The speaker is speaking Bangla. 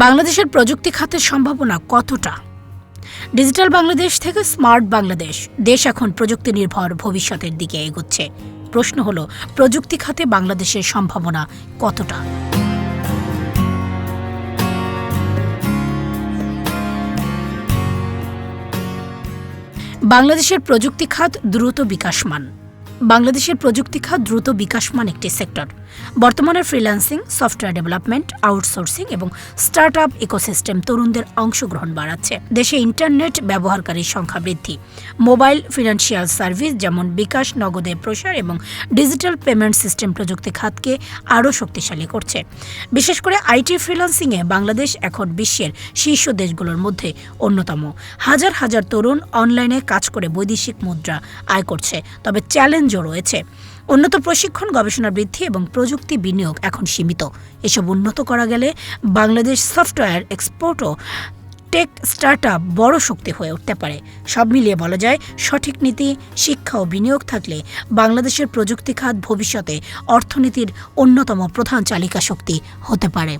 বাংলাদেশের প্রযুক্তি খাতের সম্ভাবনা কতটা? ডিজিটাল বাংলাদেশ থেকে স্মার্ট বাংলাদেশ, দেশ এখন প্রযুক্তি নির্ভর ভবিষ্যতের দিকে এগোচ্ছে। প্রশ্ন হলো, প্রযুক্তি খাতে বাংলাদেশের সম্ভাবনা কতটা? বাংলাদেশের প্রযুক্তি খাত দ্রুত বিকাশমান। বাংলাদেশের প্রযুক্তি খাত দ্রুত বিকাশমান একটি সেক্টর। বর্তমানে ফ্রিল্যান্সিং, সফটওয়্যার ডেভেলপমেন্ট, আউটসোর্সিং এবং স্টার্টআপ ইকোসিস্টেম তরুণদের অংশগ্রহণ বাড়াচ্ছে। দেশে ইন্টারনেট ব্যবহারকারীর সংখ্যা বৃদ্ধি, মোবাইল ফিনান্সিয়াল সার্ভিস যেমন বিকাশ, নগদের প্রসার এবং ডিজিটাল পেমেন্ট সিস্টেম প্রযুক্তি খাতকে আরও শক্তিশালী করছে। বিশেষ করে আইটি ফ্রিল্যান্সিংয়ে বাংলাদেশ এখন বিশ্বের শীর্ষ দেশগুলোর মধ্যে অন্যতম। হাজার হাজার তরুণ অনলাইনে কাজ করে বৈদেশিক মুদ্রা আয় করছে। তবে চ্যালেঞ্জও রয়েছে। উন্নত প্রশিক্ষণ, গবেষণা বৃদ্ধি এবং প্রযুক্তি বিনিয়োগ এখন সীমিত। এসব উন্নত করা গেলে বাংলাদেশ সফটওয়্যার এক্সপোর্ট ও টেক স্টার্টআপ বড় শক্তি হয়ে উঠতে পারে। সব মিলিয়ে বলা যায়, সঠিক নীতি, শিক্ষা ও বিনিয়োগ থাকলে বাংলাদেশের প্রযুক্তি খাত ভবিষ্যতে অর্থনীতির অন্যতম প্রধান চালিকা শক্তি হতে পারে।